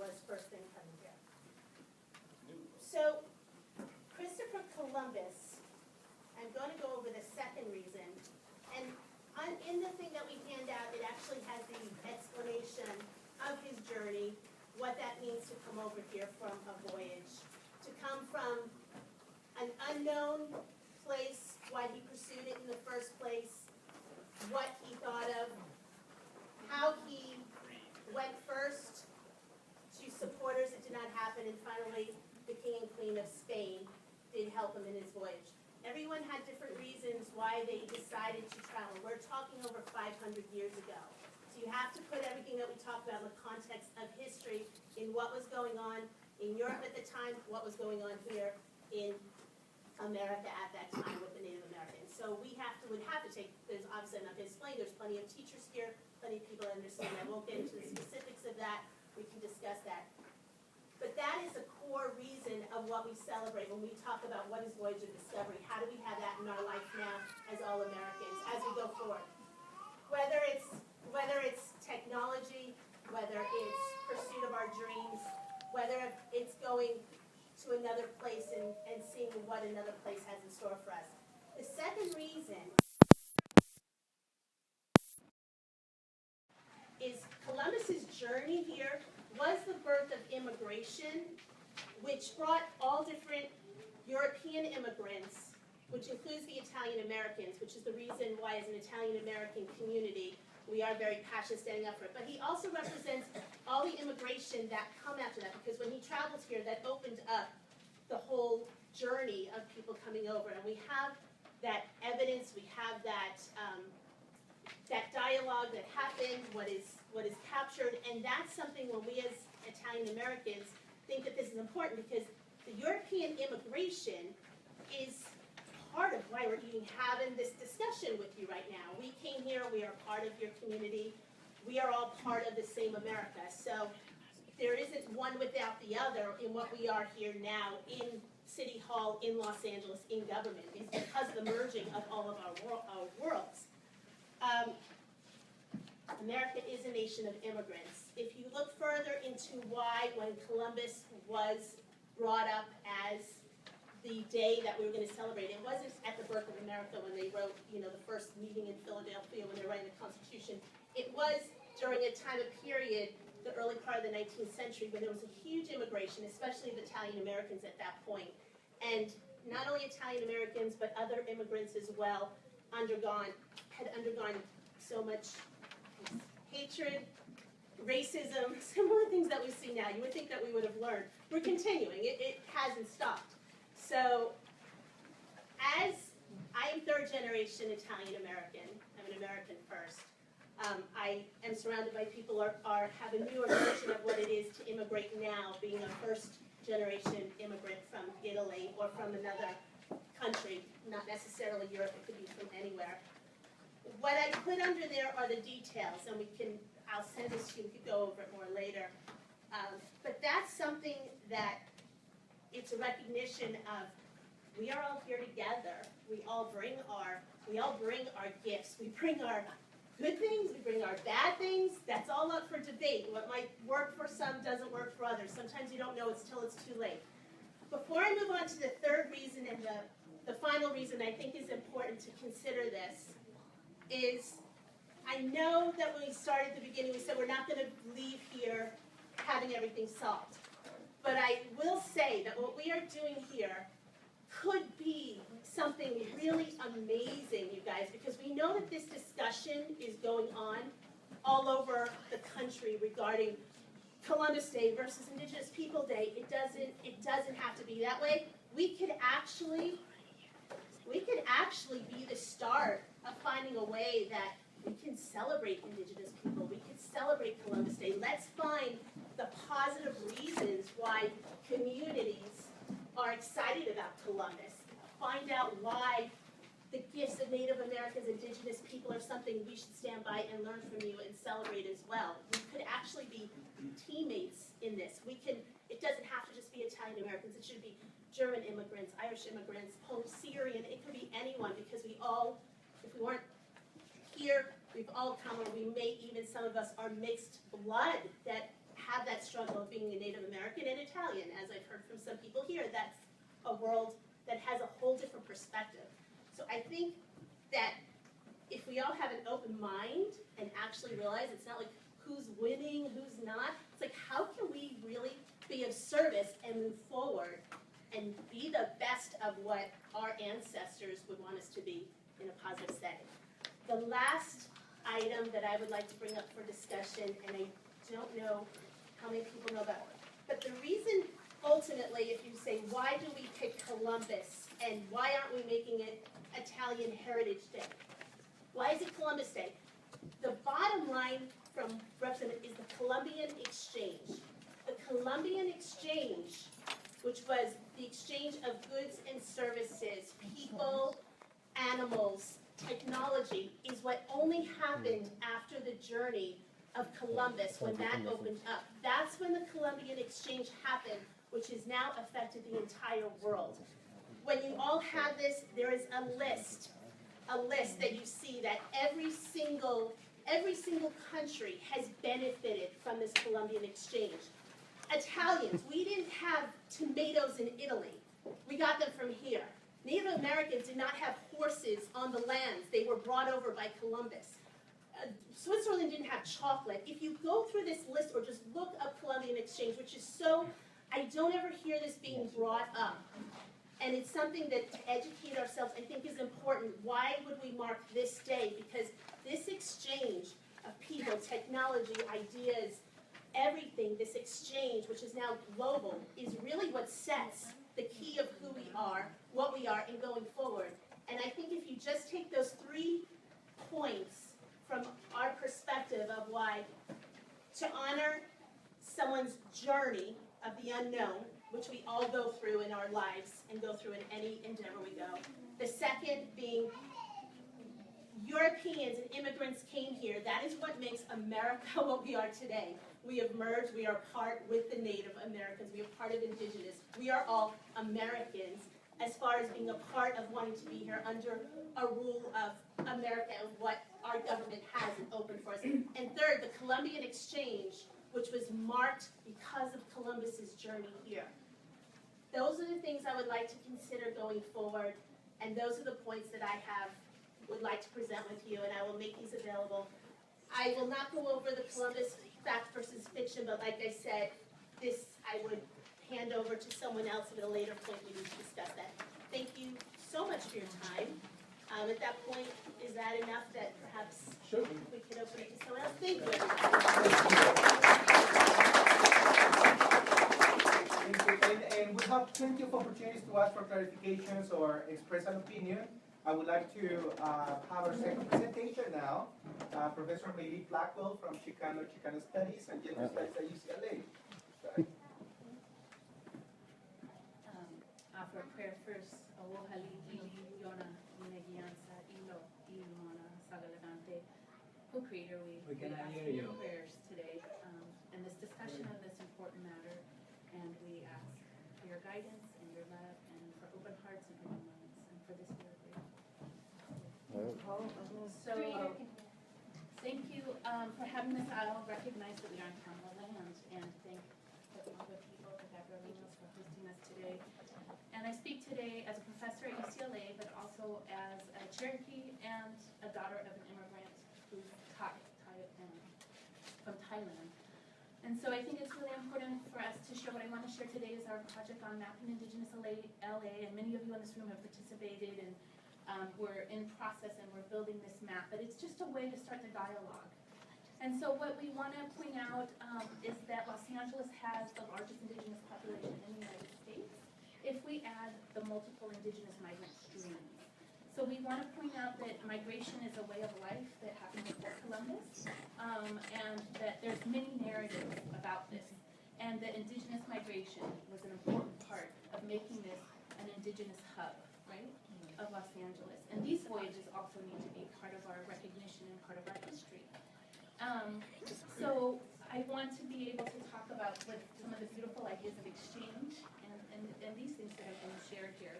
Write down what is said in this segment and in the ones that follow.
was first thing coming here. So, Christopher Columbus, I'm going to go over the second reason, and in the thing that we hand out, it actually has the explanation of his journey, what that means to come over here from a voyage, to come from an unknown place, why he pursued it in the first place, what he thought of, how he went first to supporters, it did not happen, and finally the king and queen of Spain did help him in his voyage. Everyone had different reasons why they decided to travel. We're talking over 500 years ago. So you have to put everything that we talk about in the context of history, in what was going on in Europe at the time, what was going on here in America at that time with the Native Americans. So we would have to take, there's obviously enough to explain, there's plenty of teachers here, plenty of people that understand. I won't get into the specifics of that, we can discuss that. But that is a core reason of what we celebrate when we talk about what is Voyage of Discovery. How do we have that in our life now as all Americans as we go forward? Whether it's technology, whether it's pursuit of our dreams, whether it's going to another place and seeing what another place has in store for us. The second reason is Columbus's journey here was the birth of immigration, which brought all different European immigrants, which includes the Italian Americans, which is the reason why as an Italian American community, we are very passionate standing up for it. But he also represents all the immigration that come after that, because when he traveled here, that opened up the whole journey of people coming over. And we have that evidence, we have that that dialogue that happened, what is captured, and that's something when we as Italian Americans think that this is important, because the European immigration is part of why we're even having this discussion with you right now. We came here, we are part of your community, we are all part of the same America. So there isn't one without the other in what we are here now in City Hall, in Los Angeles, in government, is because of the merging of all of our worlds. America is a nation of immigrants. If you look further into why, when Columbus was brought up as the day that we were going to celebrate, it wasn't at the birth of America when they wrote, the first meeting in Philadelphia when they were writing the Constitution. It was during a time of period, the early part of the 19th century, when there was a huge immigration, especially of Italian Americans at that point. And not only Italian Americans, but other immigrants as well, had undergone so much hatred, racism, similar things that we see now. You would think that we would have learned. We're continuing. It hasn't stopped. So, as I am third generation Italian American, I'm an American first. I am surrounded by people who have a newer version of what it is to immigrate now, being a first generation immigrant from Italy or from another country, not necessarily Europe, it could be from anywhere. What I put under there are the details, and I'll send this to you, we could go over it more later. But that's something that it's a recognition of, we are all here together. We all bring our gifts. We bring our good things, we bring our bad things. That's all up for debate. What might work for some doesn't work for others. Sometimes you don't know it's till it's too late. Before I move on to the third reason and the final reason I think is important to consider this is, I know that when we started at the beginning, we said we're not going to leave here having everything solved. But I will say that what we are doing here could be something really amazing, you guys, because we know that this discussion is going on all over the country regarding Columbus Day versus Indigenous People Day. It doesn't have to be that way. We could actually be the start of finding a way that we can celebrate Indigenous people. We can celebrate Columbus Day. Let's find the positive reasons why communities are excited about Columbus. Find out why the gifts of Native Americans, Indigenous people are something we should stand by and learn from you and celebrate as well. We could actually be teammates in this. It doesn't have to just be Italian Americans. It should be German immigrants, Irish immigrants, Polish, Syrian. It could be anyone, because we all, if we weren't here, we've all come, or we may even, some of us are mixed blood that have that struggle of being a Native American and Italian, as I've heard from some people here. That's a world that has a whole different perspective. So I think that if we all have an open mind and actually realize it's not like who's winning, who's not, it's like how can we really be of service and move forward and be the best of what our ancestors would want us to be in a positive setting. The last item that I would like to bring up for discussion, and I don't know how many people know about it, but the reason ultimately, if you say, why do we pick Columbus and why aren't we making it Italian Heritage Day? Why is it Columbus Day? The bottom line from Representative is the Columbian Exchange. The Columbian Exchange, which was the exchange of goods and services, people, animals, technology, is what only happened after the journey of Columbus, when that opened up. That's when the Columbian Exchange happened, which has now affected the entire world. When you all have this, there is a list that you see that every single country has benefited from this Columbian Exchange. Italians, we didn't have tomatoes in Italy. We got them from here. Native Americans did not have horses on the lands. They were brought over by Columbus. Switzerland didn't have chocolate. If you go through this list or just look up Columbian Exchange, which is so, I don't ever hear this being brought up. And it's something that to educate ourselves I think is important. Why would we mark this day? Because this exchange of people, technology, ideas, everything, this exchange, which is now global, is really what sets the key of who we are, what we are, and going forward. And I think if you just take those 3 points from our perspective of why, to honor someone's journey of the unknown, which we all go through in our lives and go through in any endeavor we go. The second being Europeans and immigrants came here. That is what makes America what we are today. We have merged, we are part with the Native Americans, we are part of Indigenous. We are all Americans as far as being a part of wanting to be here under a rule of America and what our government has and open for us. And third, the Columbian Exchange, which was marked because of Columbus's journey here. Those are the things I would like to consider going forward, and those are the points that I would like to present with you, and I will make these available. I will not go over the Columbus fact versus fiction, but like I said, this I would hand over to someone else at a later point. We need to discuss that. Thank you so much for your time. At that point, is that enough that perhaps we could open it to someone else? Thank you. And we have plenty of opportunities to ask for clarifications or express an opinion. I would like to have our second presentation now. Professor Maylee Blackwell from Chicano Studies and Gender Studies at UCLA. For prayer first, Awohali, Yona, Yinegiansa, Ilo, Ilona, Sagalagante. Oh, Creator, we ask for your prayers today in this discussion of this important matter, and we ask for your guidance and your love, and for open hearts and open minds, and for this we are grateful. So, thank you for having us. I'll recognize that we are on Tamil land, and thank all the people, the Gabrielinos, for hosting us today. And I speak today as a professor at UCLA, but also as a Cherokee and a daughter of an immigrant who's from Thailand. And so I think it's really important for us to share. What I want to share today is our project on mapping Indigenous LA, and many of you in this room have participated, and we're in process and we're building this map, but it's just a way to start the dialogue. And so what we want to point out is that Los Angeles has the largest Indigenous population in the United States if we add the multiple Indigenous migrant streams. So we want to point out that migration is a way of life that happened before Columbus, and that there's many narratives about this, and that Indigenous migration was an important part of making this an Indigenous hub, right, of Los Angeles. And these voyages also need to be part of our recognition and part of our history. So I want to be able to talk about what some of the beautiful ideas of exchange and these things that have been shared here.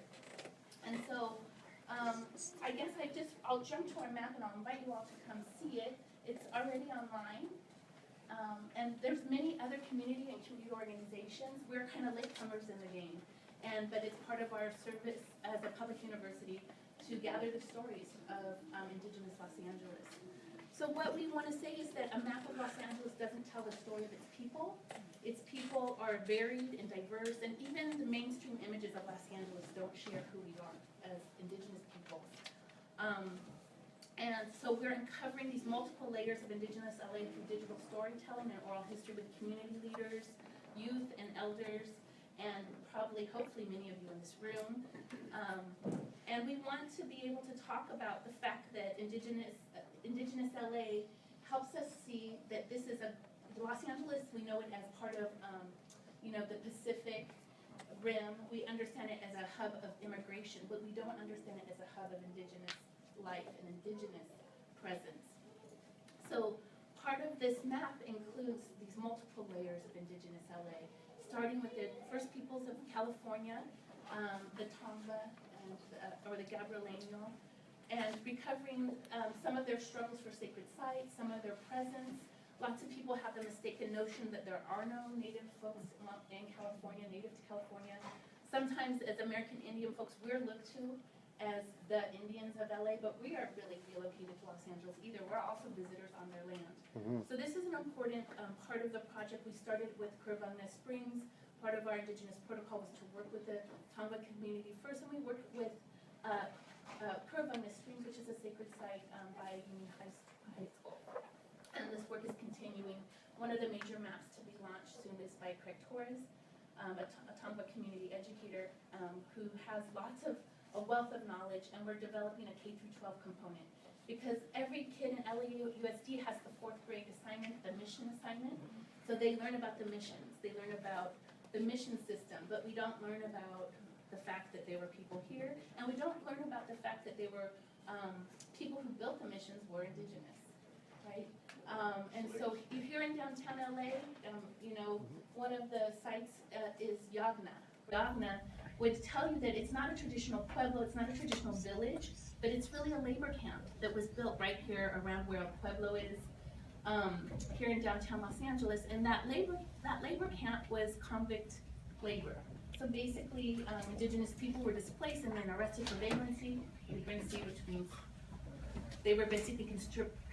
And so I guess I'll jump to our map and I'll invite you all to come see it. It's already online. And there's many other community and community organizations. We're kind of latecomers in the game. But it's part of our service as a public university to gather the stories of Indigenous Los Angeles. So what we want to say is that a map of Los Angeles doesn't tell the story of its people. Its people are varied and diverse, and even the mainstream images of Los Angeles don't share who we are as Indigenous people. And so we're uncovering these multiple layers of Indigenous LA through digital storytelling and oral history with community leaders, youth and elders, and probably, hopefully, many of you in this room. And we want to be able to talk about the fact that Indigenous LA helps us see that this is Los Angeles, we know it as part of, the Pacific Rim. We understand it as a hub of immigration, but we don't understand it as a hub of Indigenous life and Indigenous presence. So part of this map includes these multiple layers of Indigenous LA, starting with the first peoples of California, the Tongva or the Gabrielino, and recovering some of their struggles for sacred sites, some of their presence. Lots of people have the mistaken notion that there are no Native folks in California, native to California. Sometimes as American Indian folks, we're looked to as the Indians of LA, but we are really relocated to Los Angeles either. We're also visitors on their land. So this is an important part of the project. We started with Curvagna Springs. Part of our Indigenous protocol was to work with the Tongva community first, and we worked with Curvagna Springs, which is a sacred site by Union High School. And this work is continuing. One of the major maps to be launched soon is by Craig Torres, a Tongva community educator who has a wealth of knowledge, and we're developing a K-12 component. Because every kid in LAUSD has the 4th grade assignment, the mission assignment. So they learn about the missions, they learn about the mission system, but we don't learn about the fact that there were people here, and we don't learn about the fact that they were people who built the missions were Indigenous, right? And so here in downtown LA, one of the sites is Yagna. Yagna would tell you that it's not a traditional pueblo, it's not a traditional village, but it's really a labor camp that was built right here around where a pueblo is, here in downtown Los Angeles. And that labor camp was convict labor. So basically, Indigenous people were displaced and then arrested for vagrancy, which means they were basically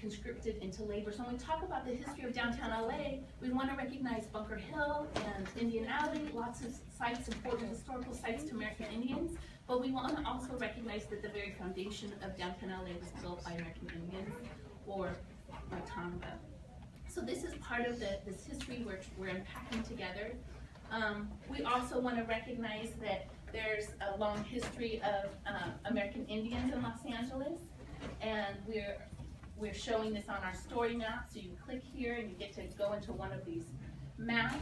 conscripted into labor. So when we talk about the history of downtown LA, we want to recognize Bunker Hill and Indian Alley, lots of sites, important historical sites to American Indians, but we want to also recognize that the very foundation of downtown LA was built by American Indians or Tongva. So this is part of this history we're unpacking together. We also want to recognize that there's a long history of American Indians in Los Angeles, and we're showing this on our story map. So you click here and you get to go into one of these maps.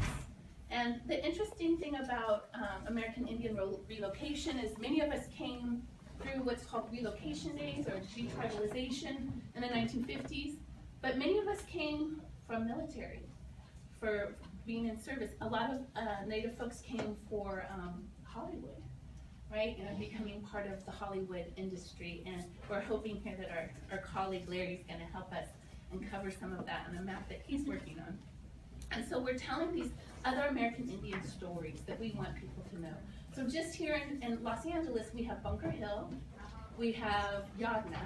And the interesting thing about American Indian relocation is many of us came through what's called relocation days or detribalization in the 1950s, but many of us came from military for being in service. A lot of Native folks came for Hollywood, right? Becoming part of the Hollywood industry. And we're hoping here that our colleague Larry is going to help us uncover some of that on a map that he's working on. And so we're telling these other American Indian stories that we want people to know. So just here in Los Angeles, we have Bunker Hill, we have Yagna.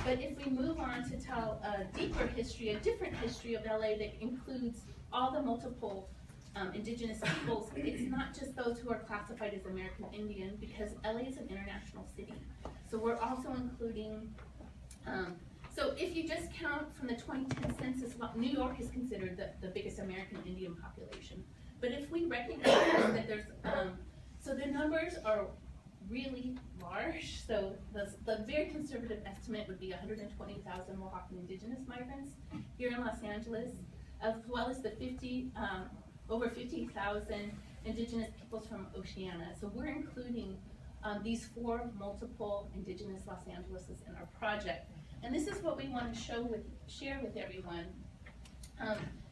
But if we move on to tell a deeper history, a different history of LA that includes all the multiple Indigenous peoples, it's not just those who are classified as American Indian, because LA is an international city. So we're also including, so if you just count from the 2010 census, New York is considered the biggest American Indian population. But if we recognize that there's, so the numbers are really large. So the very conservative estimate would be 120,000 Mohawk and Indigenous migrants here in Los Angeles, as well as the over 50,000 Indigenous peoples from Oceania. So we're including these 4 multiple Indigenous Los Angeleses in our project. And this is what we want to share with everyone.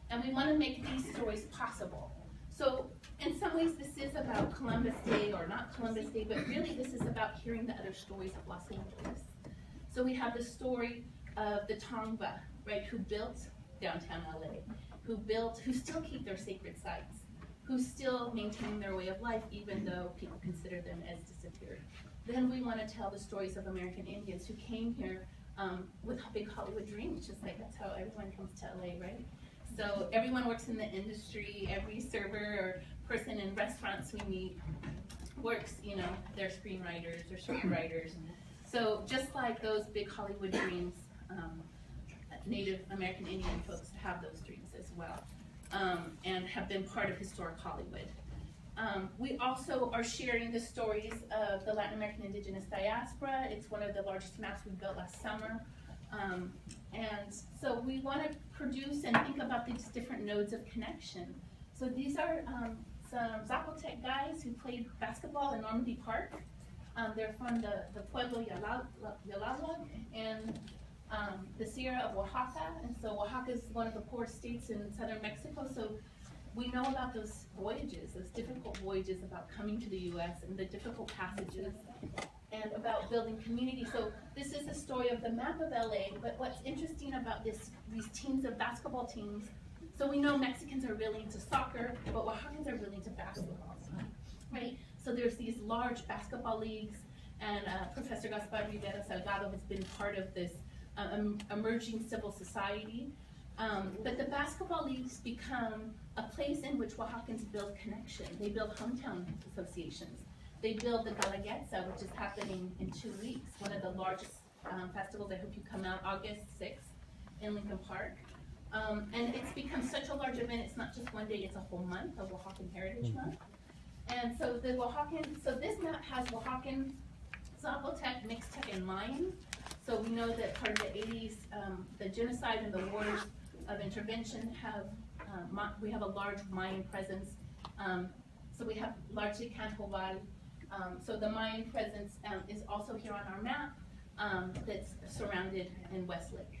And we want to make these stories possible. So in some ways this is about Columbus Day or not Columbus Day, but really this is about hearing the other stories of Los Angeles. So we have the story of the Tongva, right, who built downtown LA. who still keep their sacred sites, who still maintain their way of life even though people consider them as disappeared. Then we want to tell the stories of American Indians who came here with big Hollywood dreams, just like that's how everyone comes to LA, right? So everyone works in the industry, every server or person in restaurants we meet works, you know, they're screenwriters or scriptwriters. So just like those big Hollywood dreams, Native American Indian folks have those dreams as well, and have been part of historic Hollywood. We also are sharing the stories of the Latin American Indigenous diaspora. It's one of the largest maps we built last summer. And so we want to produce and think about these different nodes of connection. So these are some Zapotec guys who played basketball in Normandy Park. They're from the Pueblo Yalala and the Sierra of Oaxaca. And so Oaxaca is one of the poorest states in southern Mexico. So we know about those voyages, those difficult voyages about coming to the U.S. and the difficult passages and about building community. So this is the story of the map of LA, but what's interesting about these teams of basketball teams, so we know Mexicans are really into soccer, but Oaxacans are really into basketball, right? So there's these large basketball leagues, and Professor Gaspar Rivera Salgado has been part of this emerging civil society. But the basketball leagues become a place in which Oaxacans build connection. They build hometown associations. They build the Galaguetza, which is happening in 2 weeks, one of the largest festivals. I hope you come out August 6th in Lincoln Park. And it's become such a large event, it's not just one day, it's a whole month, of Oaxacan Heritage Month. And so the so this map has Oaxacan, Zapotec, Mixtec, and Mayan. So we know that part of the 80s, the genocide and the wars of intervention we have a large Mayan presence. So we have largely Cantoval. So the Mayan presence is also here on our map that's surrounded in Westlake.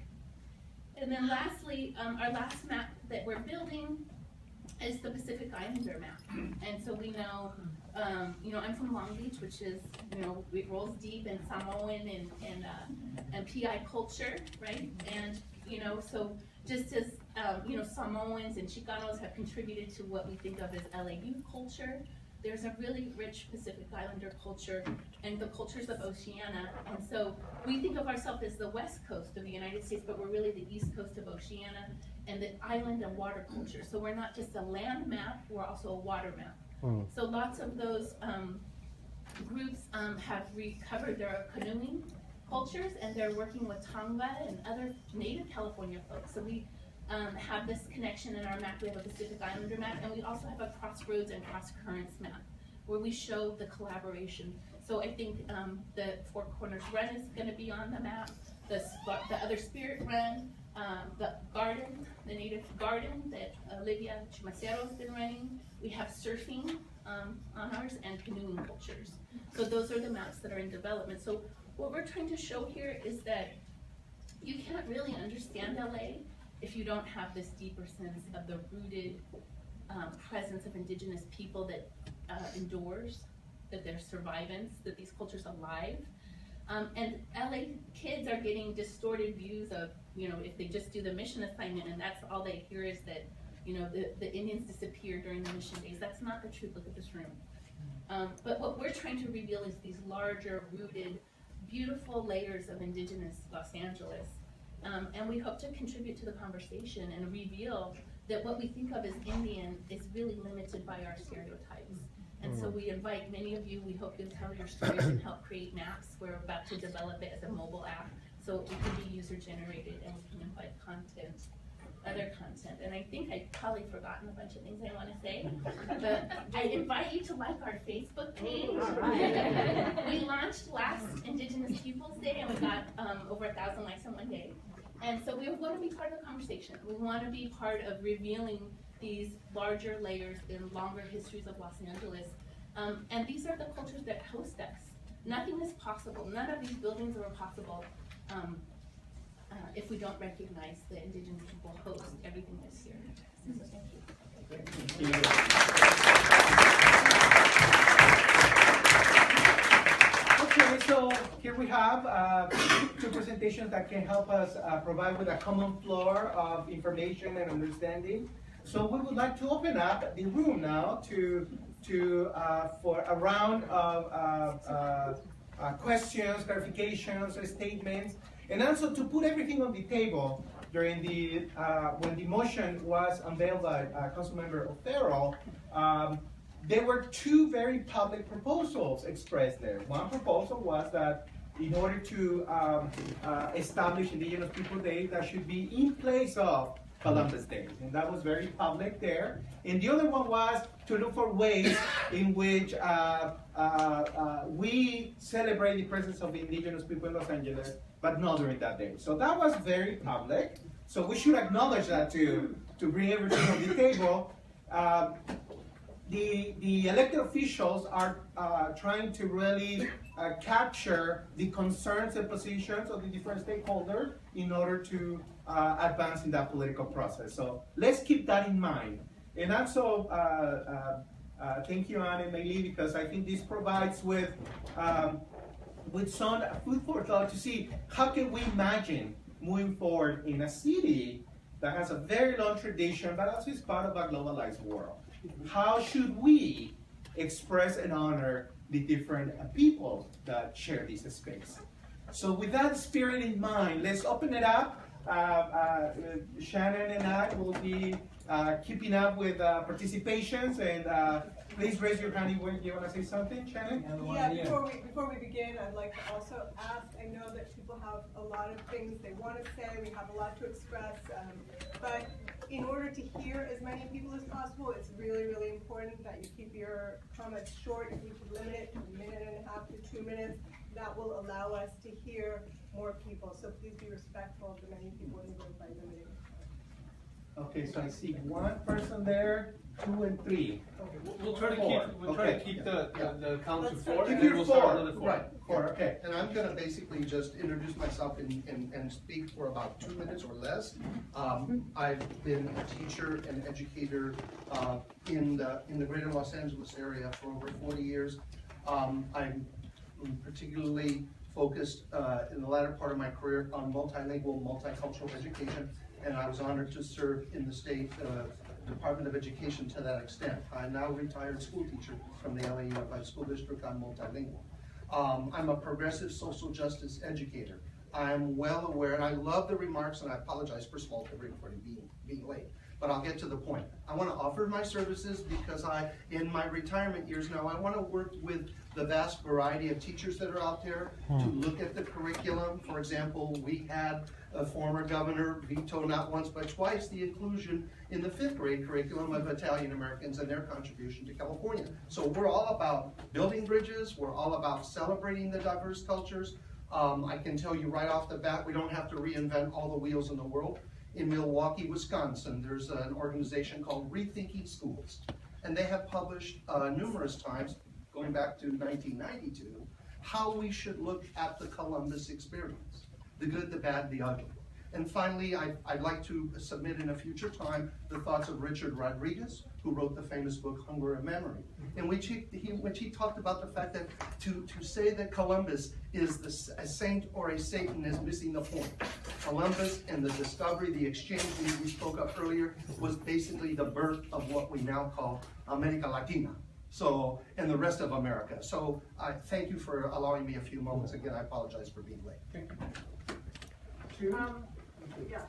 And then lastly, our last map that we're building is the Pacific Islander map. And so we know, I'm from Long Beach, which is, it rolls deep in Samoan and PI culture, right? And, so just as, Samoans and Chicanos have contributed to what we think of as LAU culture, there's a really rich Pacific Islander culture and the cultures of Oceania. And so we think of ourselves as the west coast of the United States, but we're really the east coast of Oceania and the island and water culture. So we're not just a land map, we're also a water map. So lots of those groups have recovered their canoeing cultures, and they're working with Tonga and other native California folks. So we have this connection in our map. We have a Pacific Islander map, and we also have a crossroads and cross currents map where we show the collaboration. So I think the Four Corners Run is going to be on the map, the other Spirit Run, the garden, the native garden that Olivia Chumacero has been running. We have surfing on ours and canoeing cultures. So those are the maps that are in development. So what we're trying to show here is that you can't really understand LA if you don't have this deeper sense of the rooted presence of indigenous people that endures, that there's survivance, that these cultures are alive. And LA kids are getting distorted views of, if they just do the mission assignment and that's all they hear is that, the Indians disappeared during the mission days. That's not the truth. Look at this room. But what we're trying to reveal is these larger, rooted, beautiful layers of indigenous Los Angeles. And we hope to contribute to the conversation and reveal that what we think of as Indian is really limited by our stereotypes. And so we invite many of you, we hope you'll tell your stories and help create maps. We're about to develop it as a mobile app, so it can be user-generated and we can invite other content. And I think I've probably forgotten a bunch of things I want to say, but I invite you to like our Facebook page. We launched last Indigenous Peoples Day and we got over 1,000 likes in one day. And so we want to be part of the conversation. We want to be part of revealing these larger layers and longer histories of Los Angeles. And these are the cultures that host us. Nothing is possible. None of these buildings are possible if we don't recognize the indigenous people host everything that's here. So thank you. Okay, so here we we have two presentations that can help us provide with a common floor of information and understanding. So we would like to open up the room now for a round of questions, clarifications, statements, and also to put everything on the table during the when the motion was unveiled by Councilmember Otero. There were two very public proposals expressed there. One proposal was that in order to establish Indigenous People Day, that should be in place of Columbus Day, and that was very public there. And the other one was to look for ways in which we celebrate the presence of the Indigenous people in Los Angeles, but not during that day. So that was very public. So we should acknowledge that to bring everything on the table. The elected officials are trying to really capture the concerns and positions of the different stakeholders in order to advance in that political process. So let's keep that in mind. And also, thank you, Anne and Meili, because I think this provides with some food for thought to see how can we imagine moving forward in a city that has a very long tradition, but also is part of a globalized world. How should we express and honor the different peoples that share this space? So with that spirit in mind, let's open it up. Shannon and I will be keeping up with participations, and please raise your hand if you want to say something, Shannon. Yeah, before we begin, I'd like to also ask, I know that people have a lot of things they want to say, we have a lot to express, but in order to hear as many people as possible, it's really, really important that you keep your comments short. If we could limit it to 1.5 minutes to 2 minutes, that will allow us to hear more people. So please be respectful of the many people in the room by limiting. Okay, so I see one person there, 2 and 3. We'll try to keep the count to 4, and Keep then your we'll 4. start another 4. Right, 4, okay. And I'm going to basically just introduce myself and speak for about 2 minutes or less. I've been a teacher and educator in the greater Los Angeles area for over 40 years. I'm particularly focused in the latter part of my career on multilingual, multicultural education, and I was honored to serve in the state Department of Education to that extent. I'm now a retired school teacher from the LA Unified School District. I'm multilingual. I'm a progressive social justice educator. I'm well aware, and I love the remarks, and I apologize for small everybody being late, but I'll get to the point. I want to offer my services because in my retirement years now, I want to work with the vast variety of teachers that are out there to look at the curriculum. For example, we had a former governor veto not once but twice the inclusion in the 5th grade curriculum of Italian Americans and their contribution to California. So we're all about building bridges, we're all about celebrating the diverse cultures. I can tell you right off the bat, we don't have to reinvent all the wheels in the world. In Milwaukee, Wisconsin, there's an organization called Rethinking Schools, and they have published numerous times, going back to 1992, how we should look at the Columbus experience, the good, the bad, the ugly. And finally, I'd like to submit in a future time the thoughts of Richard Rodriguez, who wrote the famous book Hunger and Memory, in which he talked about the fact that to say that Columbus is a saint or a Satan is missing the point. Columbus and the discovery, the exchange we spoke of earlier, was basically the birth of what we now call America Latina. So, and the rest of America. So I thank you for allowing me a few moments. Again, I apologize for being late. Thank you. Yeah,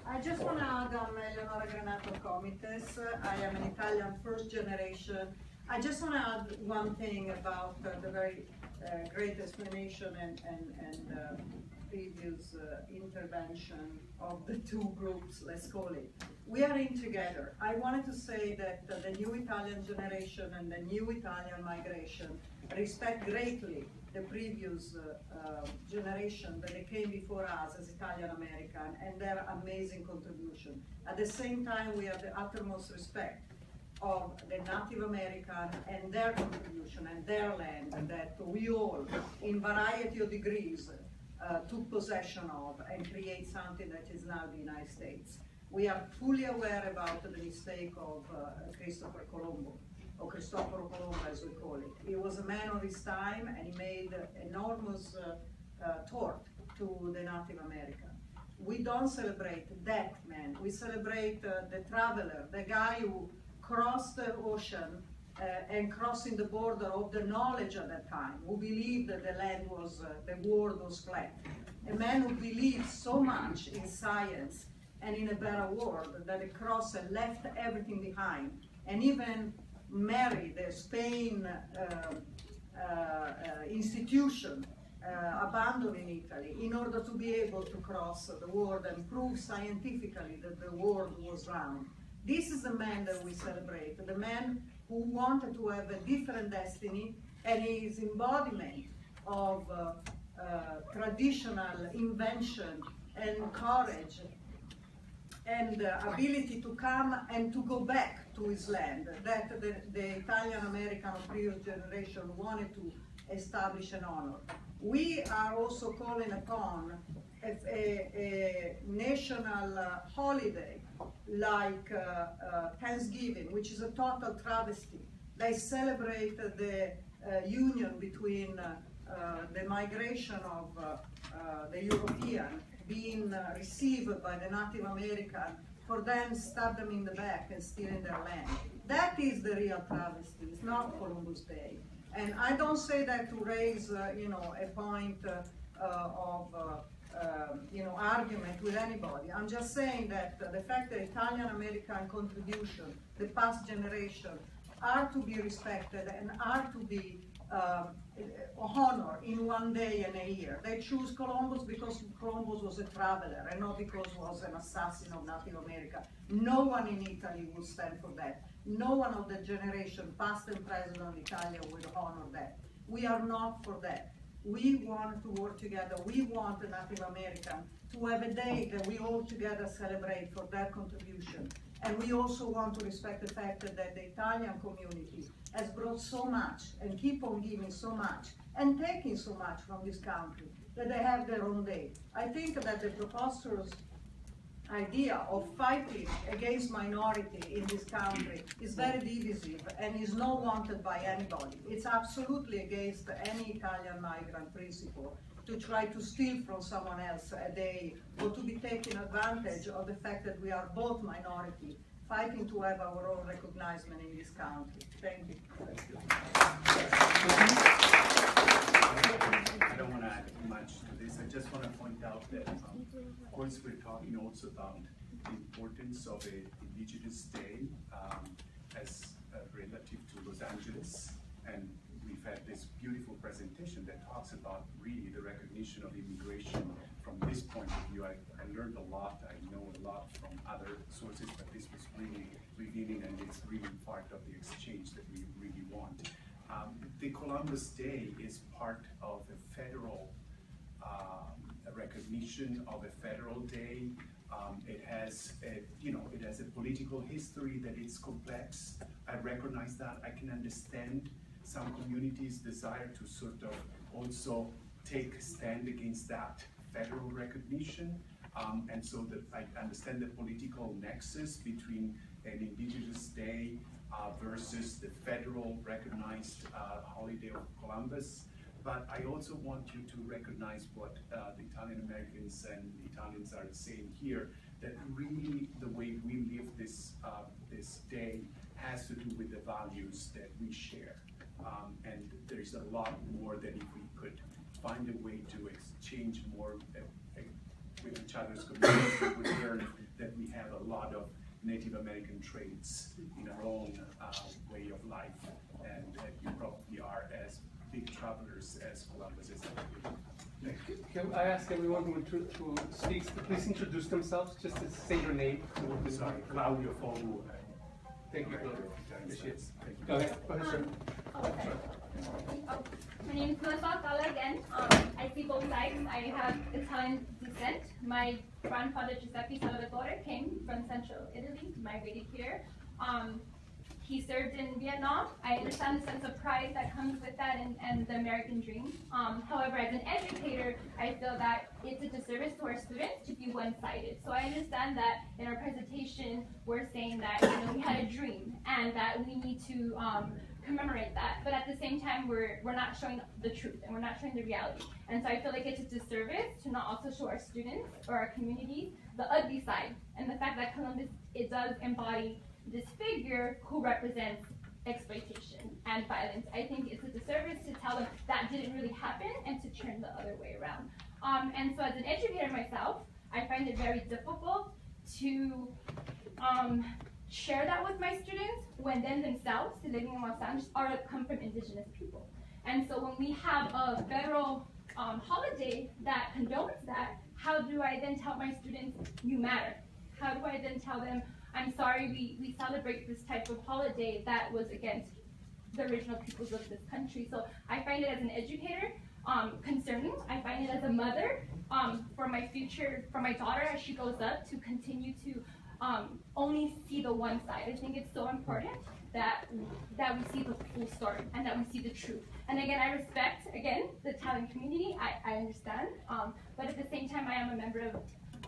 I just want to add, I'm Eleonora Granato Comites. I am an Italian first generation. I just want to add one thing about the very great explanation and previous intervention of the two groups, let's call it. We are in together. I wanted to say that the new Italian generation and the new Italian migration respect greatly the previous generation that they came before us as Italian American and their amazing contribution. At the same time, we have the uttermost respect of the Native American and their contribution and their land that we all, in variety of degrees, took possession of and create something that is now the United States. We are fully aware about the mistake of Cristoforo Colombo, or Cristoforo Colombo as we call it. He was a man of his time and he made enormous taught to the Native American. We don't celebrate that man. We celebrate the traveler, the guy who crossed the ocean and crossing the border of the knowledge at that time, who believed that the land was, the world was flat. A man who believed so much in science and in a better world that he crossed and left everything behind, and even married a Spain institution abandoned in Italy in order to be able to cross the world and prove scientifically that the world was round. This is the man that we celebrate, the man who wanted to have a different destiny, and his embodiment of traditional invention and courage and ability to come and to go back to his land that the Italian American of previous generation wanted to establish and honor. We are also calling upon a national holiday like Thanksgiving, which is a total travesty. They celebrate the union between the migration of the European being received by the Native American, for them stab them in the back and steal in their land. That is the real travesty. It's not Columbus Day. And I don't say that to raise, a point of argument with anybody. I'm just saying that the fact that Italian American contribution, the past generation, are to be respected and are to be honored in one day and a year. They choose Columbus because Columbus was a traveler and not because he was an assassin of Native America. No one in Italy would stand for that. No one of the generation, past and present of Italia, would honor that. We are not for that. We want to work together. We want the Native American to have a day that we all together celebrate for their contribution. And we also want to respect the fact that the Italian community has brought so much and keep on giving so much and taking so much from this country that they have their own day. I think that the preposterous idea of fighting against minority in this country is very divisive and is not wanted by anybody. It's absolutely against any Italian migrant principle to try to steal from someone else a day or to be taking advantage of the fact that we are both minority, fighting to have our own recognition in this country. Thank you. I don't want to add much to this. I just want to point out that, of course, we're talking also about the importance of an Indigenous Day as relative to Los Angeles. And we've had this beautiful presentation that talks about really the recognition of immigration from this point of view. I learned a lot. I know a lot from other sources, but this was really revealing, and it's really part of the exchange that we really want. The Columbus Day is part of a federal recognition of a federal day. It has a political history that is complex. I recognize that. I can understand some communities' desire to sort of also take a stand against that federal recognition. And so that I understand the political nexus between an Indigenous Day versus the federal recognized holiday of Columbus. But I also want you to recognize what the Italian Americans and the Italians are saying here, that really the way we live this day has to do with the values that we share. And there's a lot more that if we could find a way to exchange more with each other's communities, we would learn that we have a lot of Native American traits in our own way of life, and that you probably are as big travelers as Columbus is. Can I ask everyone who speaks to please introduce themselves, just to say your name? Sorry, Claudio Fogu. Thank you, Claudio. Appreciate it. Go ahead, sir. My name is Melissa Kala again. I see both sides. I have Italian descent. My grandfather Giuseppe Salvatore came from central Italy, migrated here. he served in Vietnam. I understand the sense of pride that comes with that and the American dream. However, as an educator, I feel that it's a disservice to our students to be one-sided. So I understand that in our presentation, we're saying that we had a dream and that we need to commemorate that. But at the same time, we're not showing the truth and we're not showing the reality. And so I feel like it's a disservice to not also show our students or our communities the ugly side and the fact that Columbus, it does embody this figure who represents exploitation and violence. I think it's a disservice to tell them that didn't really happen and to turn the other way around. And so as an educator myself, I find it very difficult to share that with my students when then themselves, living in Los Angeles, come from Indigenous people. And so when we have a federal holiday that condones that, how do I then tell my students, you matter? How do I then tell them, I'm sorry, we celebrate this type of holiday that was against the original peoples of this country. So I find it as an educator concerning. I find it as a mother for my future, for my daughter as she grows up to continue to only see the one side. I think it's so important that we see the full story and that we see the truth. And again, I respect, again, the Italian community. I understand. But at the same time, I am a member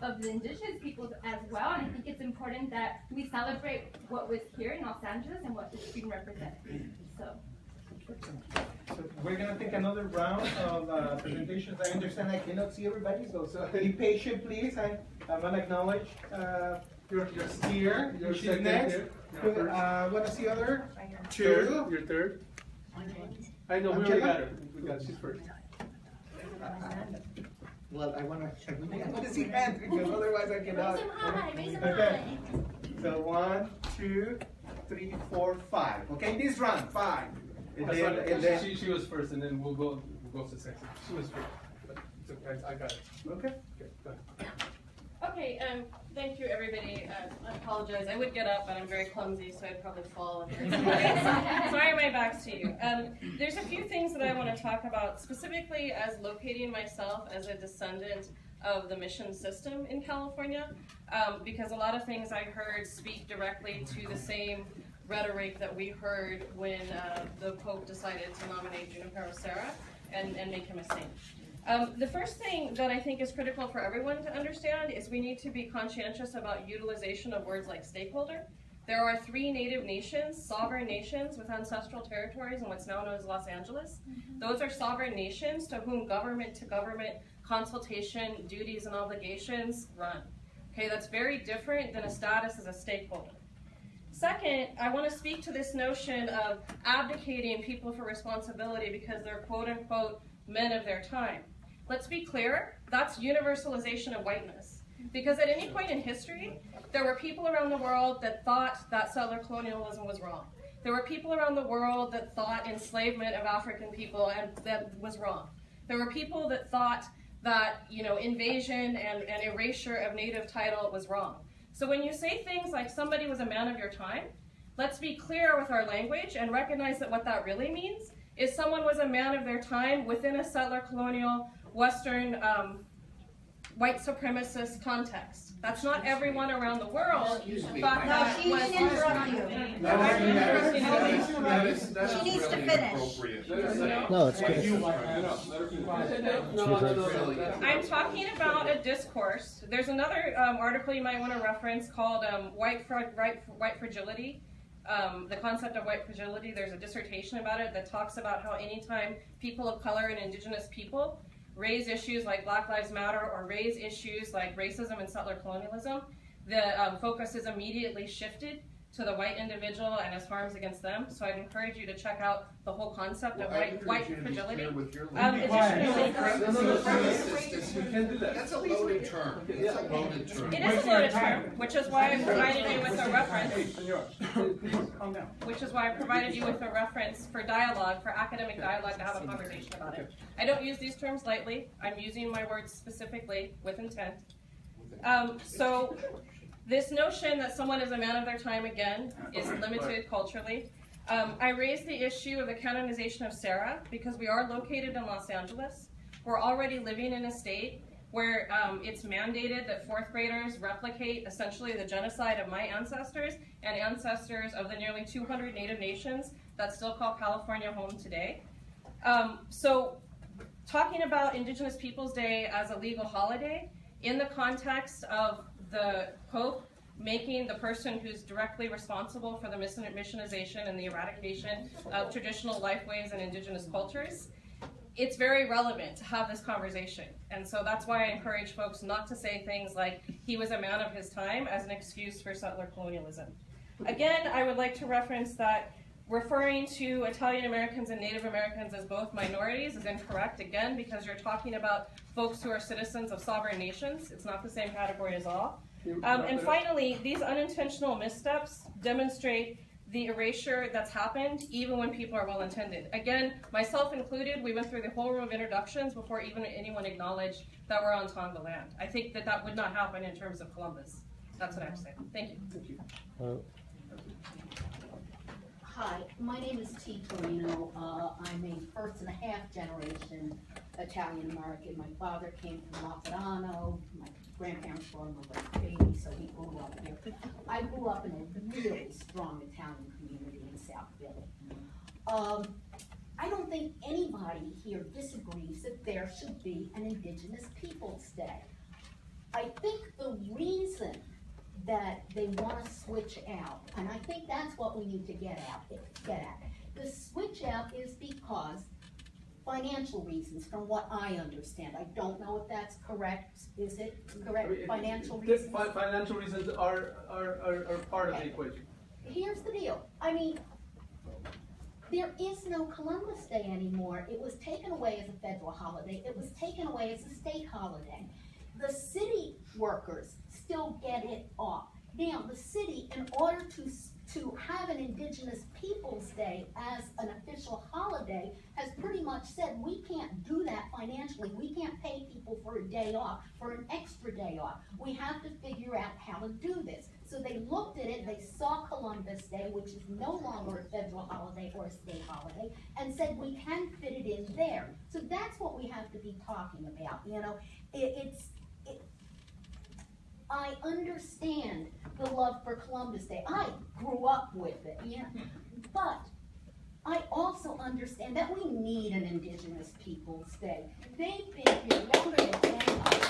of the Indigenous peoples as well, and I think it's important that we celebrate what was here in Los Angeles and what this dream represents. So we're gonna take another round of presentations. I understand I cannot see everybody, so be patient, please. I'm gonna acknowledge your steer. She's next. Wanna see other? Two. You're third. I know, we already got her. We got, she's first. Well, I want to see hands because otherwise I cannot. Raise them high, raise them Okay. high. So 1, 2, 3, 4, 5. Okay, this round 5. And then She was first, and then we'll go to second. She was first, but it's okay. I got it. Okay. Okay, go ahead. Okay, thank you, everybody. I apologize. I would get up, but I'm very clumsy, so I'd probably fall. Sorry, my back's to you. There's a few things that I want to talk about, specifically as locating myself as a descendant of the mission system in California, because a lot of things I heard speak directly to the same rhetoric that we heard when the Pope decided to nominate Junipero Serra and make him a saint. The first thing that I think is critical for everyone to understand is we need to be conscientious about utilization of words like stakeholder. There are 3 native nations, sovereign nations with ancestral territories in what's now known as Los Angeles. Those are sovereign nations to whom government-to-government consultation, duties, and obligations run. Okay, that's very different than a status as a stakeholder. Second, I want to speak to this notion of abdicating people for responsibility because they're quote-unquote men of their time. Let's be clear, that's universalization of whiteness. Because at any point in history, there were people around the world that thought that settler colonialism was wrong. There were people around the world that thought enslavement of African people and that was wrong. There were people that thought that invasion and erasure of native title was wrong. So when you say things like somebody was a man of your time, let's be clear with our language and recognize that what that really means is someone was a man of their time within a settler colonial Western white supremacist context. That's not everyone around the world thought that was. She needs to finish. No, it's good. I'm talking about a discourse. There's another article you might want to reference called White Fragility. The concept of white fragility, there's a dissertation about it that talks about how anytime people of color and indigenous people raise issues like Black Lives Matter or raise issues like racism and settler colonialism, the focus is immediately shifted to the white individual and his harms against them. So I'd encourage you to check out the whole concept of white fragility. That's a loaded term. It's a loaded term. It is a loaded term, which is why I provided you with a reference. Which is why I provided you with a reference for dialogue, for academic dialogue to have a conversation about it. I don't use these terms lightly. I'm using my words specifically with intent. So this notion that someone is a man of their time, again, is limited culturally. I raised the issue of the canonization of Serra because we are located in Los Angeles. We're already living in a state where it's mandated that 4th graders replicate essentially the genocide of my ancestors and ancestors of the nearly 200 Native nations that still call California home today. So talking about Indigenous Peoples Day as a legal holiday in the context of the Pope making the person who's directly responsible for the missionization and the eradication of traditional lifeways and indigenous cultures, it's very relevant to have this conversation. And so that's why I encourage folks not to say things like he was a man of his time as an excuse for settler colonialism. Again, I would like to reference that referring to Italian Americans and Native Americans as both minorities is incorrect, again, because you're talking about folks who are citizens of sovereign nations. It's not the same category as all. And finally, these unintentional missteps demonstrate the erasure that's happened even when people are well-intended. Again, myself included, we went through the whole room of introductions before even anyone acknowledged that we're on Tonga land. I think that that would not happen in terms of Columbus. That's what I have to say. Thank you. Thank you. Hi, my name is T. Torino. I'm a first and a half generation Italian American. My father came from Mazzarano. My grandparents were on the West Baby, so he grew up here. I grew up in a really strong Italian community in South Philly. I don't think anybody here disagrees that there should be an Indigenous Peoples Day. I think the reason that they want to switch out, and I think that's what we need to get at. The switch out is because financial reasons, from what I understand. I don't know if that's correct. Is it correct? Financial reasons? Financial reasons are part of the equation. Here's the deal. I mean, there is no Columbus Day anymore. It was taken away as a federal holiday. It was taken away as a state holiday. The city workers still get it off. Now, the city, in order to have an Indigenous Peoples Day as an official holiday, has pretty much said we can't do that financially. We can't pay people for a day off, for an extra day off. We have to figure out how to do this. So they looked at it, they saw Columbus Day, which is no longer a federal holiday or a state holiday, and said we can fit it in there. So that's what we have to be talking about. You know, I understand the love for Columbus Day. I grew up with it, yeah. But I also understand that we need an Indigenous Peoples Day. They've been here longer than anybody.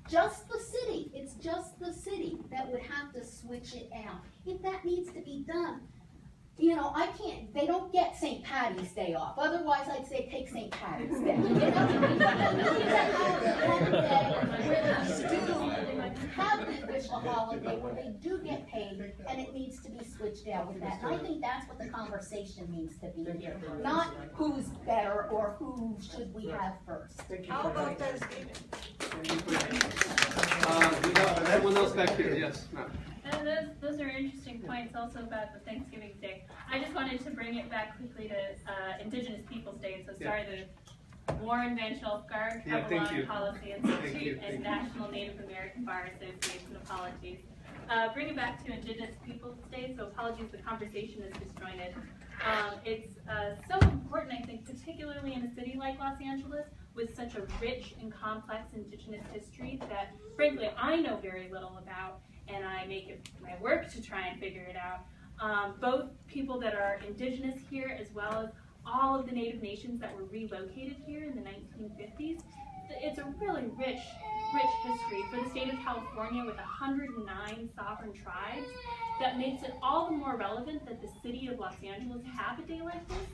Just the city, it's just the city that would have to switch it out. If that needs to be done, you know, they don't get St. Patty's Day off. Otherwise, I'd say take St. Patty's Day. You know, where they do have the official holiday, where they do get paid, and it needs to be switched out with that. And I think that's what the conversation needs to be here. Not who's better or who should we have first. How about Thanksgiving? Everyone else back here, yes. No. Those are interesting points also about the Thanksgiving Day. I just wanted to bring it back quickly to Indigenous Peoples Day. So sorry, the Warren Van Schulfgard, Avalon Policy Institute, and National Native American Bar Association, apologies. Bring it back to Indigenous Peoples Day, so apologies, the conversation is disjointed. It's so important, I think, particularly in a city like Los Angeles, with such a rich and complex Indigenous history that, frankly, I know very little about, and I make it my work to try and figure it out. Both people that are Indigenous here, as well as all of the Native nations that were relocated here in the 1950s. It's a really rich history for the state of California with 109 sovereign tribes. That makes it all the more relevant that the city of Los Angeles have a day like this,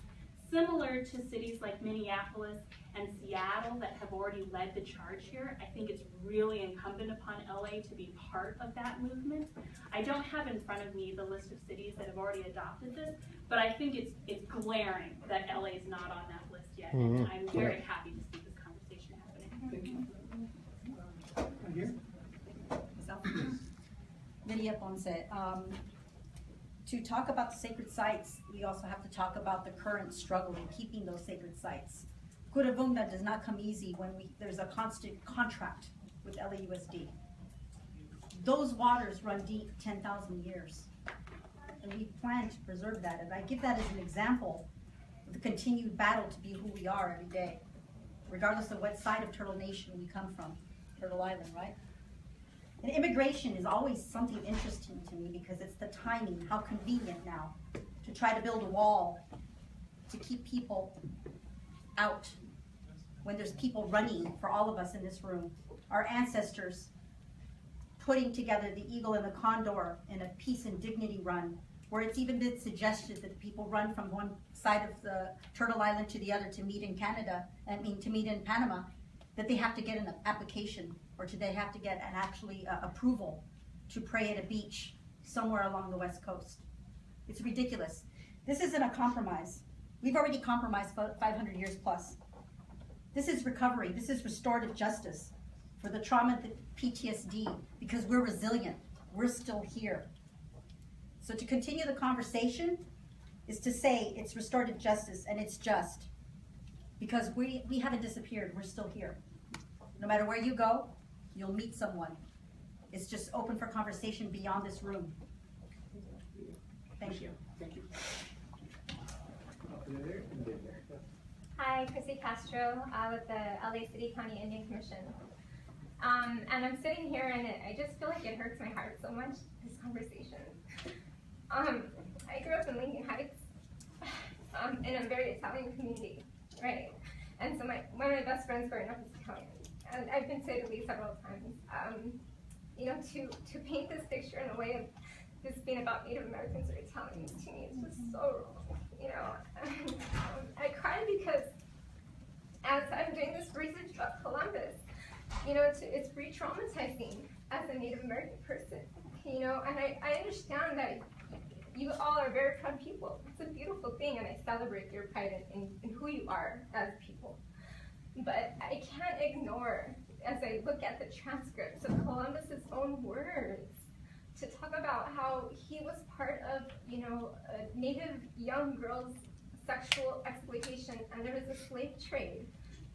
similar to cities like Minneapolis and Seattle that have already led the charge here. I think it's really incumbent upon LA to be part of that movement. I don't have in front of me the list of cities that have already adopted this, but I think it's glaring that LA is not on that list yet. And I'm very happy to see this conversation happening. Thank you. Lydia Ponce. To talk about the sacred sites, we also have to talk about the current struggle in keeping those sacred sites. Curuvunda does not come easy when there's a constant contract with LAUSD. Those waters run deep 10,000 years, and we plan to preserve that. And I give that as an example of the continued battle to be who we are every day, regardless of what side of Turtle Nation we come from, Turtle Island, right? And immigration is always something interesting to me because it's the timing, how convenient now to try to build a wall to keep people out when there's people running for all of us in this room. Our ancestors putting together the eagle and the condor in a peace and dignity run, where it's even been suggested that people run from one side of the Turtle Island to the other to meet in Canada, to meet in Panama, that they have to get an application, or do they have to get an approval to pray at a beach somewhere along the West Coast. It's ridiculous. This isn't a compromise. We've already compromised 500 years plus. This is recovery. This is restorative justice for the trauma, the PTSD, because we're resilient. We're still here. So to continue the conversation is to say it's restorative justice and it's just. Because we haven't disappeared, we're still here. No matter where you go, you'll meet someone. It's just open for conversation beyond this room. Thank you. Thank you. Hi, Chrissy Castro with the LA City County Indian Commission. And I'm sitting here and I just feel like it hurts my heart so much, this conversation. I grew up in Lincoln Heights in a very Italian community, right? And so one of my best friends growing up is Italian. And I've been to Italy several times. You know, to paint this picture in a way of this being about Native Americans or Italians, to me, it's just so wrong, you know. And, I cried because as I'm doing this research about Columbus, you know, it's re-traumatizing as a Native American person, you know, and I understand that you all are very proud people. It's a beautiful thing, and I celebrate your pride in who you are as people. But I can't ignore, as I look at the transcripts of Columbus's own words, to talk about how he was part of, you know, a Native young girls' sexual exploitation, and there was a slave trade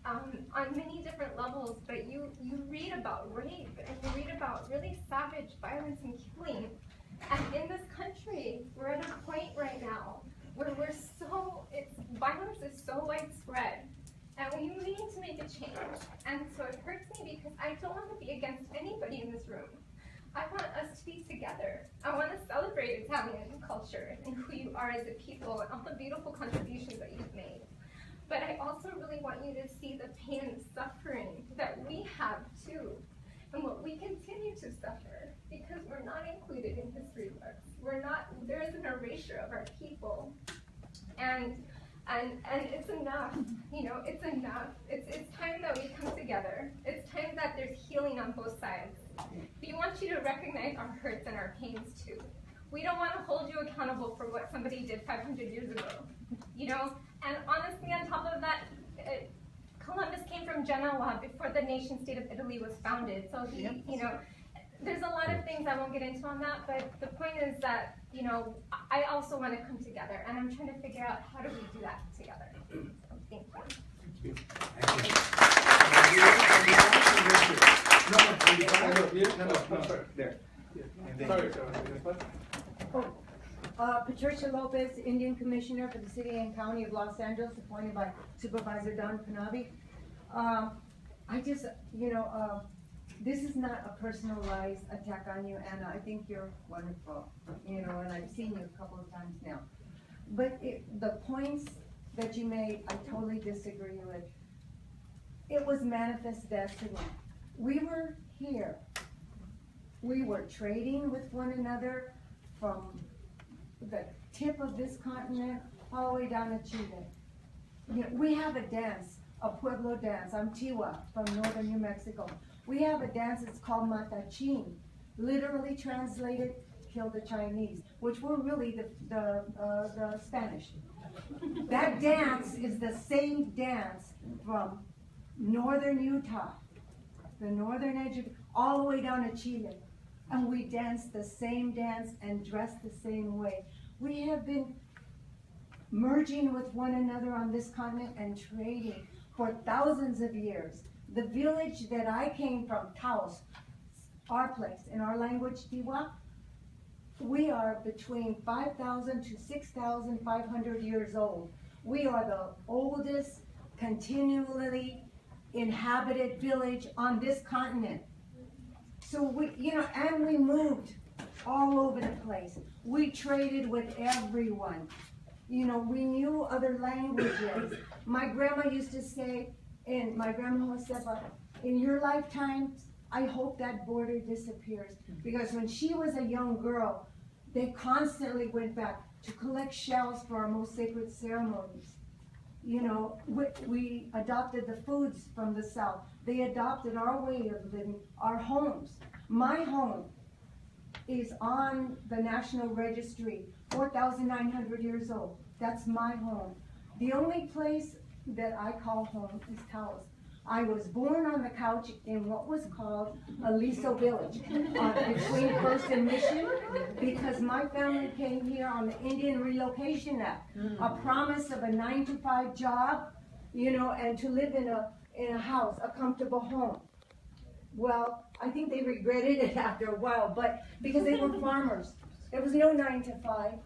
on many different levels. But you read about rape, and you read about really savage violence and killing. And in this country, we're at a point right now where violence is so widespread. And we need to make a change. And so it hurts me because I don't want to be against anybody in this room. I want us to be together. I want to celebrate Italian culture and who you are as a people and all the beautiful contributions that you've made. But I also really want you to see the pain and the suffering that we have too, and what we continue to suffer because we're not included in history books. There is an erasure of our people. And it's enough, you know, it's enough. It's time that we come together. It's time that there's healing on both sides. We want you to recognize our hurts and our pains too. We don't want to hold you accountable for what somebody did 500 years ago, you know? And honestly, on top of that, Columbus came from Genoa before the nation state of Italy was founded. So he, you know, there's a lot of things I won't get into on that, but the point is that, you know, I also want to come together, and I'm trying to figure out how do we do that together. So, thank you. Patricia Lopez, Indian Commissioner for the City and County of Los Angeles, appointed by Supervisor Don Penavi. I just, you know, this is not a personalized attack on you, and I think you're wonderful, you know, and I've seen you a couple of times now. But the points that you made, I totally disagree with. It was manifest destiny. We were here. We were trading with one another from the tip of this continent all the way down to Chile. You know, we have a dance, a Pueblo dance. I'm Tiwa from northern New Mexico. We have a dance that's called Matachin, literally translated, kill the Chinese, which were really the Spanish. That dance is the same dance from northern Utah, the northern edge of, all the way down to Chile. And we dance the same dance and dress the same way. We have been merging with one another on this continent and trading for thousands of years. The village that I came from, Taos, our place, in our language, Tiwa, we are between 5,000 to 6,500 years old. We are the oldest continually inhabited village on this continent. So we, and we moved all over the place. We traded with everyone. We knew other languages. My grandma used to say, and my grandma Josefa, in your lifetime, I hope that border disappears. Because when she was a young girl, they constantly went back to collect shells for our most sacred ceremonies. We adopted the foods from the South. They adopted our way of living, our homes. My home is on the National Registry, 4,900 years old. That's my home. The only place that I call home is Taos. I was born on the couch in what was called Aliso Village, between First and Mission, because my family came here on the Indian Relocation Act, a promise of a 9-to-5 job, and to live in a house, a comfortable home. Well, I think they regretted it after a while, but because they were farmers, there was no 9-to-5.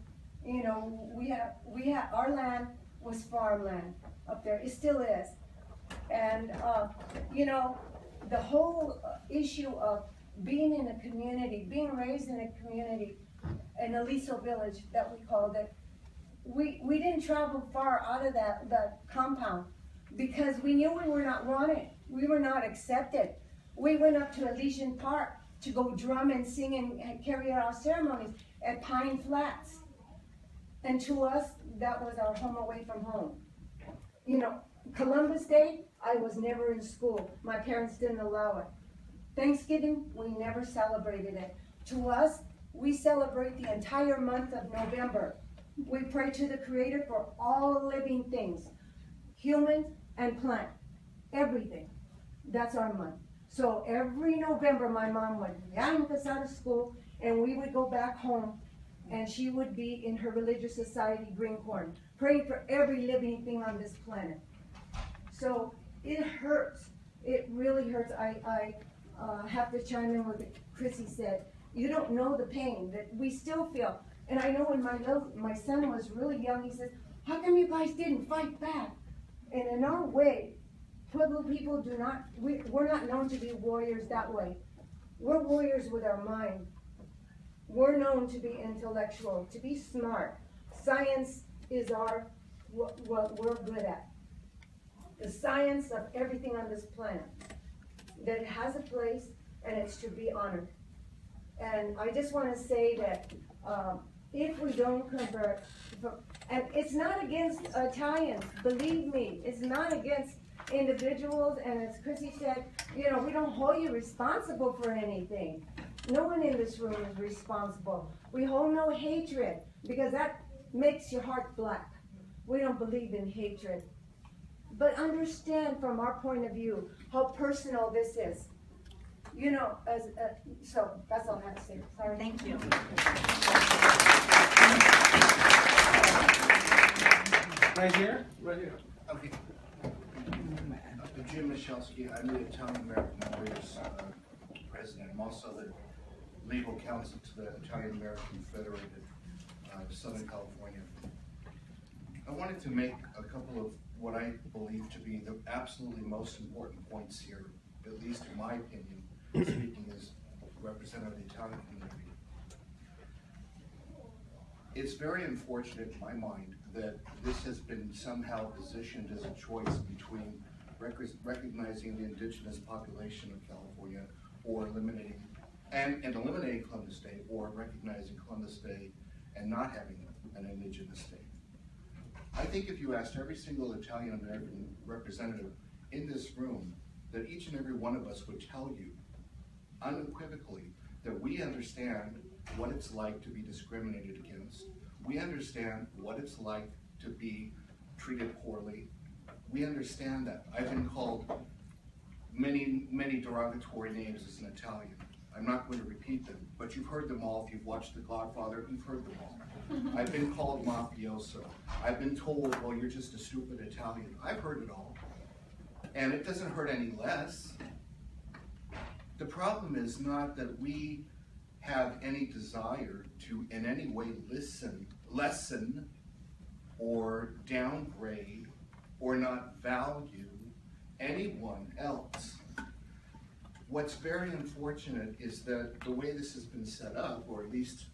Our land was farmland up there. It still is. And, the whole issue of being in a community, being raised in a community, in Aliso Village that we called it, we didn't travel far out of that compound because we knew we were not wanted. We were not accepted. We went up to Elysian Park to go drum and sing and carry out our ceremonies at Pine Flats. And to us, that was our home away from home. Columbus Day, I was never in school. My parents didn't allow it. Thanksgiving, we never celebrated it. To us, we celebrate the entire month of November. We pray to the Creator for all living things, humans and plant, everything. That's our month. So every November, my mom would yank us out of school, and we would go back home, and she would be in her religious society, Greencorn, praying for every living thing on this planet. So it hurts. It really hurts. I have to chime in with what Chrissy said. You don't know the pain that we still feel. And I know when my son was really young, he says, how come you guys didn't fight back? And in our way, Pueblo people we're not known to be warriors that way. We're warriors with our mind. We're known to be intellectual, to be smart. Science is what we're good at. The science of everything on this planet. That it has a place and it's to be honored. And I just want to say that if we don't convert, and it's not against Italians, believe me, it's not against individuals, and as Chrissy said, we don't hold you responsible for anything. No one in this room is responsible. We hold no hatred, because that makes your heart black. We don't believe in hatred. But understand from our point of view how personal this is. So that's all I have to say. Sorry. Thank you. Right here? Right here. Okay. Jim Michalski, I'm the Italian American Lawyers president. I'm also the legal counsel to the Italian American Federated Southern California. I wanted to make a couple of what I believe to be the absolutely most important points here, at least in my opinion, speaking as representative of the Italian community. It's very unfortunate in my mind that this has been somehow positioned as a choice between recognizing the indigenous population of California or eliminating Columbus Day, or recognizing Columbus Day and not having an indigenous day. I think if you asked every single Italian American representative in this room, that each and every one of us would tell you unequivocally that we understand what it's like to be discriminated against. We understand what it's like to be treated poorly. We understand that. I've been called many, many derogatory names as an Italian. I'm not going to repeat them, but you've heard them all. If you've watched The Godfather, you've heard them all. I've been called mafioso. I've been told, well, you're just a stupid Italian. I've heard it all. And it doesn't hurt any less. The problem is not that we have any desire to in any way lessen or downgrade or not value anyone else. What's very unfortunate is that the way this has been set up, or at least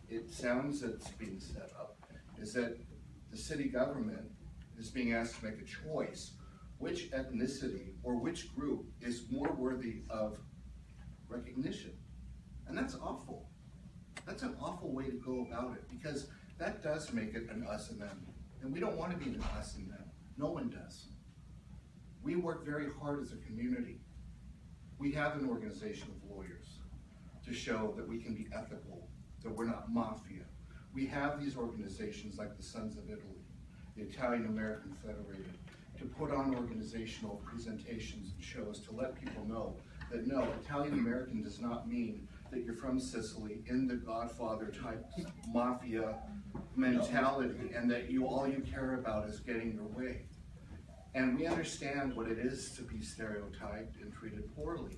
it sounds that it's being set up, is that the city government is being asked to make a choice which ethnicity or which group is more worthy of recognition. And that's awful. That's an awful way to go about it, because that does make it an us and them. And we don't want to be an us and them. No one does. We work very hard as a community. We have an organization of lawyers to show that we can be ethical, that we're not mafia. We have these organizations like the Sons of Italy, the Italian American Federated, to put on organizational presentations and shows to let people know that no, Italian American does not mean that you're from Sicily in the Godfather type mafia mentality and that all you care about is getting your way. And we understand what it is to be stereotyped and treated poorly.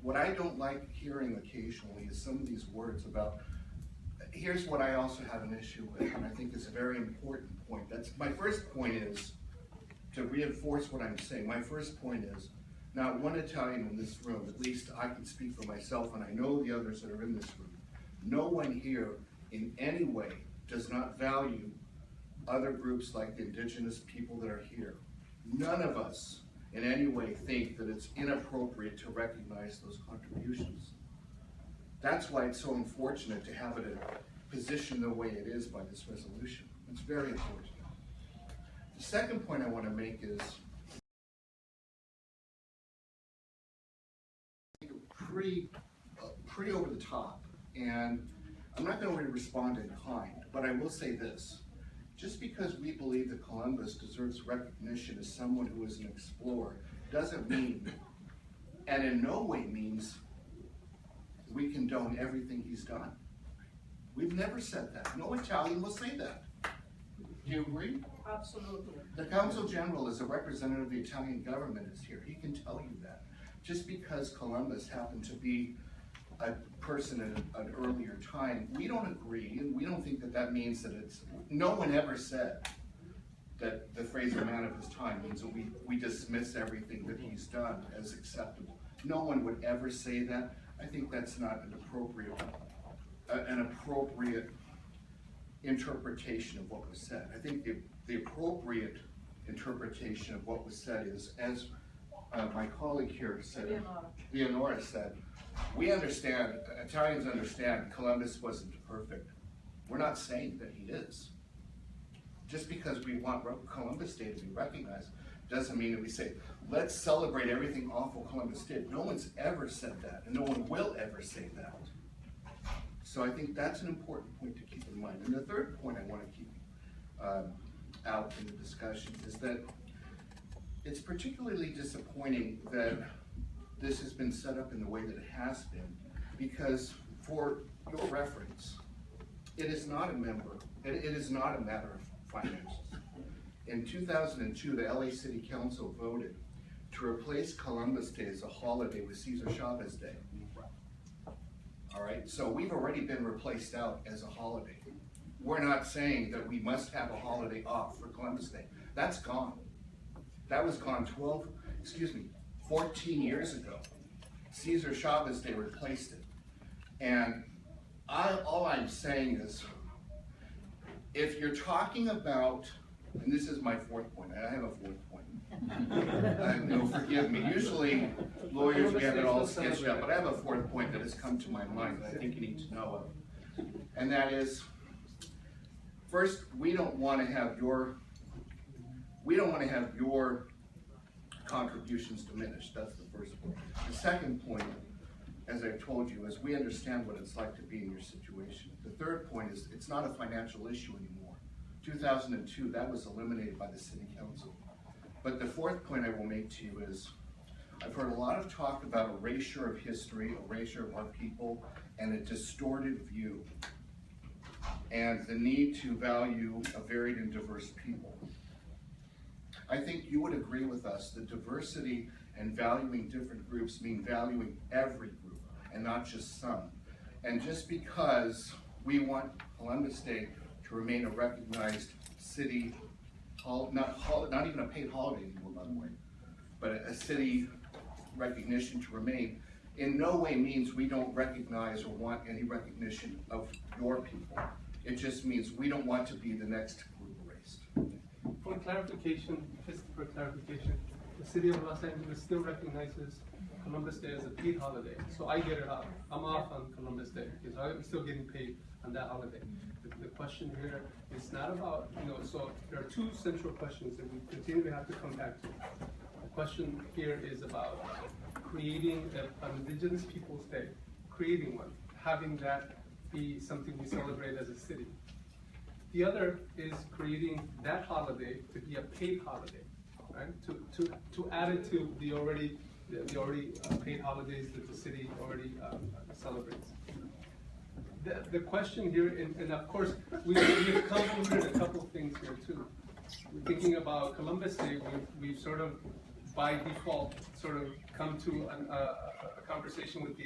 What I don't like hearing occasionally is some of these words about, here's what I also have an issue with, and I think is a very important point. That's my first point, is to reinforce what I'm saying. My first point is, not one Italian in this room, at least I can speak for myself and I know the others that are in this room, no one here in any way does not value other groups like the indigenous people that are here. None of us in any way think that it's inappropriate to recognize those contributions. That's why it's so unfortunate to have it positioned the way it is by this resolution. It's very unfortunate. The second point I want to make is pretty over the top, and I'm not going to respond in kind, but I will say this. Just because we believe that Columbus deserves recognition as someone who is an explorer doesn't mean, and in no way means, we condone everything he's done. We've never said that. No Italian will say that. Do you agree? Absolutely. The Consul General, as a representative of the Italian government, is here. He can tell you that. Just because Columbus happened to be a person at an earlier time, we don't agree, and we don't think that that means that it's, no one ever said that the phrase a man of his time means that we dismiss everything that he's done as acceptable. No one would ever say that. I think that's not an appropriate interpretation of what was said. I think the appropriate interpretation of what was said is, as my colleague here said, Leonora said, we understand, Italians understand Columbus wasn't perfect. We're not saying that he is. Just because we want Columbus Day to be recognized doesn't mean that we say, let's celebrate everything awful Columbus did. No one's ever said that, and no one will ever say that. So I think that's an important point to keep in mind. And the third point I want to keep out in the discussion is that it's particularly disappointing that this has been set up in the way that it has been, because for your reference, it is not a matter of finances. In 2002, the LA City Council voted to replace Columbus Day as a holiday with Cesar Chavez Day. All right, so we've already been replaced out as a holiday. We're not saying that we must have a holiday off for Columbus Day. That's gone. That was gone 14 years ago. Cesar Chavez Day replaced it. And all I'm saying is, if you're talking about, and this is my fourth point, I have a fourth point. No, forgive me. Usually, lawyers, we have it all sketched out, but I have a fourth point that has come to my mind that I think you need to know of. And that is, first, we don't want to have your contributions diminished. That's the first point. The second point, as I've told you, is we understand what it's like to be in your situation. The third point is it's not a financial issue anymore. 2002, that was eliminated by the City Council. But the fourth point I will make to you is, I've heard a lot of talk about erasure of history, erasure of our people, and a distorted view, and the need to value a varied and diverse people. I think you would agree with us that diversity and valuing different groups mean valuing every group and not just some. And just because we want Columbus Day to remain a recognized city, not even a paid holiday anymore, by the way, but a city recognition to remain, in no way means we don't recognize or want any recognition of your people. It just means we don't want to be the next group erased. For clarification, the city of Los Angeles still recognizes Columbus Day as a paid holiday. So I get it off. I'm off on Columbus Day because I'm still getting paid on that holiday. The question here is not about, so there are two central questions that we continue to have to come back to. The question here is about creating an Indigenous Peoples Day, creating one, having that be something we celebrate as a city. The other is creating that holiday to be a paid holiday, right? To add it to the already paid holidays that the city already celebrates. The question here, and of course, we've concluded a couple of things here too. We're thinking about Columbus Day, we've sort of, by default, sort of come to a conversation with the